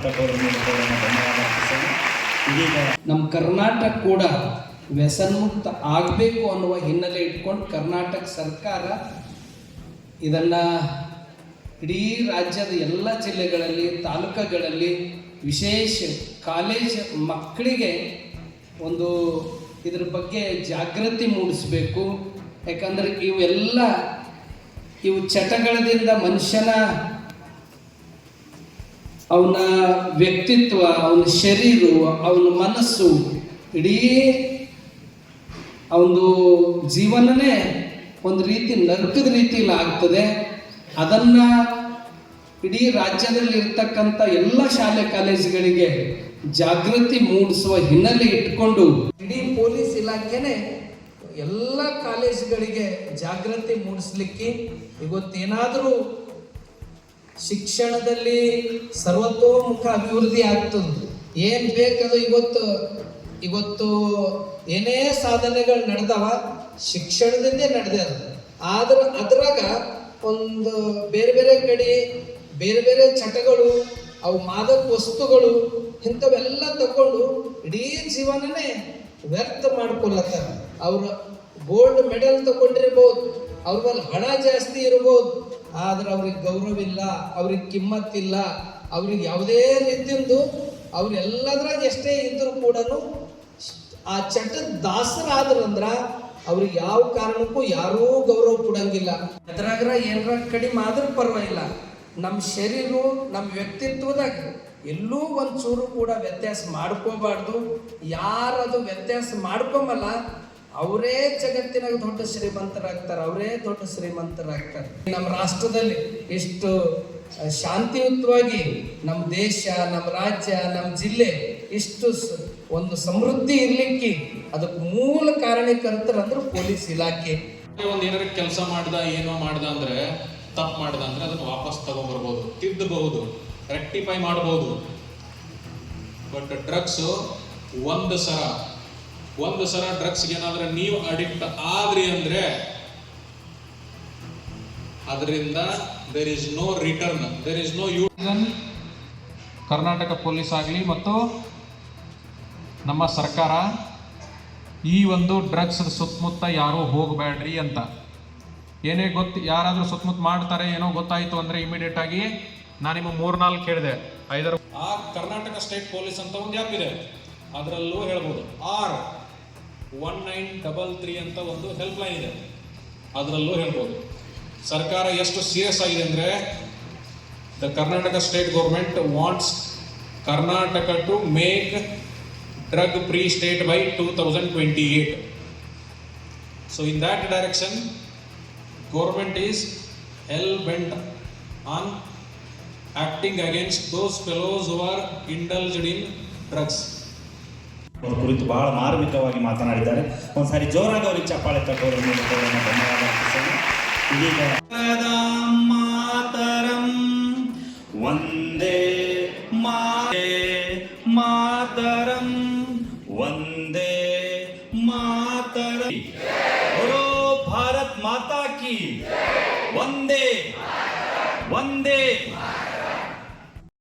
ತಟ್ಟವರು ಧನ್ಯವಾದ ಅರ್ಪಿಸೋಣ. ಇದೀಗ ನಮ್ಮ ಕರ್ನಾಟಕ ಕೂಡ ವ್ಯಸನ್ಮುಕ್ತ ಆಗಬೇಕು ಅನ್ನುವ ಹಿನ್ನೆಲೆ ಇಟ್ಕೊಂಡು ಕರ್ನಾಟಕ ಸರ್ಕಾರ ಇದನ್ನು ಇಡೀ ರಾಜ್ಯದ ಎಲ್ಲ ಜಿಲ್ಲೆಗಳಲ್ಲಿ ತಾಲೂಕುಗಳಲ್ಲಿ ವಿಶೇಷ ಕಾಲೇಜ್ ಮಕ್ಕಳಿಗೆ ಒಂದು ಇದ್ರ ಬಗ್ಗೆ ಜಾಗೃತಿ ಮೂಡಿಸಬೇಕು. ಯಾಕಂದರೆ ಇವು ಚಟಗಳದಿಂದ ಮನುಷ್ಯನ ಅವನ ವ್ಯಕ್ತಿತ್ವ, ಅವನ ಶರೀರ, ಅವನ ಮನಸ್ಸು, ಇಡೀ ಅವನು ಜೀವನನೇ ಒಂದು ರೀತಿ ನರಕದ ರೀತಿಯಲ್ಲಿ ಆಗ್ತದೆ. ಅದನ್ನು ಇಡೀ ರಾಜ್ಯದಲ್ಲಿ ಇರ್ತಕ್ಕಂಥ ಎಲ್ಲ ಶಾಲೆ ಕಾಲೇಜುಗಳಿಗೆ ಜಾಗೃತಿ ಮೂಡಿಸುವ ಹಿನ್ನೆಲೆ ಇಟ್ಕೊಂಡು ಇಡೀ ಪೊಲೀಸ್ ಇಲಾಖೆನೇ ಎಲ್ಲ ಕಾಲೇಜುಗಳಿಗೆ ಜಾಗೃತಿ ಮೂಡಿಸ್ಲಿಕ್ಕೆ ಇವತ್ತೇನಾದರೂ ಶಿಕ್ಷಣದಲ್ಲಿ ಸರ್ವತೋಮುಖ ಅಭಿವೃದ್ಧಿ ಆಗ್ತದೆ. ಏನು ಬೇಕದು ಇವತ್ತು ಏನೇ ಸಾಧನೆಗಳು ನಡೆದವ ಶಿಕ್ಷಣದಿಂದೇ ನಡೆದ. ಆದ್ರೆ ಅದ್ರಾಗ ಒಂದು ಬೇರೆ ಬೇರೆ ಕಡೆ ಬೇರೆ ಬೇರೆ ಚಟಗಳು, ಅವು ಮಾದಕ ವಸ್ತುಗಳು ಇಂಥವೆಲ್ಲ ತಗೊಂಡು ಇಡೀ ಜೀವನನೇ ವ್ಯರ್ಥ ಮಾಡ್ಕೊಳತ್ತಾರ. ಅವ್ರು ಗೋಲ್ಡ್ ಮೆಡಲ್ ತಗೊಂಡಿರ್ಬೋದು, ಅವ್ರ ಮೇಲೆ ಹಣ ಜಾಸ್ತಿ ಇರ್ಬೋದು, ಆದ್ರೆ ಅವ್ರಿಗೆ ಗೌರವ ಇಲ್ಲ, ಅವ್ರಿಗೆ ಕಿಮ್ಮತ್ತಿಲ್ಲ, ಅವ್ರಿಗೆ ಯಾವುದೇ ರೀತಿಯಂದು ಅವ್ರೆಲ್ಲದ್ರಾಗ ಎಷ್ಟೇ ಇದ್ರೂ ಕೂಡ ಆ ಚಟದ ದಾಸರಾದ್ರಂದ್ರ ಅವ್ರಿಗೆ ಯಾವ ಕಾರಣಕ್ಕೂ ಯಾರೂ ಗೌರವ ಕೊಡಂಗಿಲ್ಲ. ಅದ್ರಾಗ ಏನಾರ ಕಡಿಮೆ ಆದ್ರೂ ಪರವಾಗಿಲ್ಲ, ನಮ್ಮ ಶರೀರ ನಮ್ಮ ವ್ಯಕ್ತಿತ್ವದಾಗ ಎಲ್ಲೂ ಒಂಚೂರು ಕೂಡ ವ್ಯತ್ಯಾಸ ಮಾಡ್ಕೋಬಾರ್ದು. ಯಾರದು ವ್ಯತ್ಯಾಸ ಮಾಡ್ಕೊಂಬಲ್ಲ ಅವರೇ ಜಗತ್ತಿನಾಗ ದೊಡ್ಡ ಶ್ರೀಮಂತರಾಗ್ತಾರೆ, ಅವರೇ ದೊಡ್ಡ ಶ್ರೀಮಂತರಾಗ್ತಾರೆ. ನಮ್ಮ ರಾಷ್ಟ್ರದಲ್ಲಿ ಎಷ್ಟು ಶಾಂತಿಯುತವಾಗಿ ನಮ್ಮ ದೇಶ, ನಮ್ಮ ರಾಜ್ಯ, ನಮ್ಮ ಜಿಲ್ಲೆ ಇಷ್ಟು ಒಂದು ಸಮೃದ್ಧಿ ಇರ್ಲಿಕ್ಕೆ ಅದಕ್ಕೆ ಮೂಲ ಕಾರಣಕರ್ತರಂದ್ರೆ ಪೊಲೀಸ್ ಇಲಾಖೆ. ಒಂದು ಏನಾರ ಕೆಲಸ ಏನೋ ಮಾಡ್ದ ಅಂದ್ರೆ ತಪ್ಪು ಮಾಡ್ದ ಅಂದ್ರೆ ಅದನ್ನು ವಾಪಸ್ ತಗೊಂಡ್ಬರ್ಬೋದು, ತಿದ್ದಬಹುದು, ರೆಕ್ಟಿಫೈ ಮಾಡಬಹುದು. ಬಟ್ ಡ್ರಗ್ಸ್ ಒಂದು ಸಲ ಡ್ರಗ್ಸ್ಗೆ ಏನಾದ್ರೆ ನೀವು ಅಡಿಕ್ಟ್ ಆದ್ರಿ ಅಂದ್ರೆ ಅದರಿಂದ there is no return, there is no Karnataka police ಆಗಲಿ ಮತ್ತು ನಮ್ಮ ಸರ್ಕಾರ ಈ ಒಂದು ಡ್ರಗ್ಸ್ ಸುತ್ತಮುತ್ತ ಯಾರೂ ಹೋಗಬೇಡ್ರಿ ಅಂತ ಯಾರಾದರೂ ಸುತ್ತಮುತ್ತ ಮಾಡ್ತಾರೆ ಏನೋ ಗೊತ್ತಾಯಿತು ಅಂದರೆ ಇಮಿಡಿಯೇಟ್ ಆಗಿ ನಾನು ನಿಮಗೆ 3-4 ಕೇಳಿದೆ, 5 ಆ ಕರ್ನಾಟಕ ಸ್ಟೇಟ್ ಪೊಲೀಸ್ ಅಂತ ಒಂದು ಆ್ಯಪ್ ಇದೆ, ಅದರಲ್ಲೂ ಹೇಳ್ಬೋದು. 1933 ಅಂತ ಒಂದು ಹೆಲ್ಪ್ ಲೈನ್ ಇದೆ, ಅದರಲ್ಲೂ ಹೇಳ್ಬೋದು. ಸರ್ಕಾರ ಎಷ್ಟು ಸೀರಿಯಸ್ ಆಗಿದೆ ಅಂದರೆ the Karnataka state government wants Karnataka to make drug free state by 2028. So in that direction government is hell bent on acting against those fellows who are indulged in drugs. ಕುರಿತು ಬಹಳ ಮಾರ್ಮಿಕವಾಗಿ ಮಾತನಾಡಿದ್ದಾರೆ. ಒಂದ್ಸಾರಿ ಜೋರಾಗಿ ಅವರಿಗೆ ಚಪ್ಪಾಳೆ ತಟ್ಟವರು ಧನ್ಯವಾದ ಅರ್ಪಿಸೋಣ. ಇದೀಗ ಮಾತರಂ ವಂದೇ ಮಾತರಂ ವಂದೇ ಮಾತರಂ. बोलो भारत माता की ವಂದೇ ವಂದೇ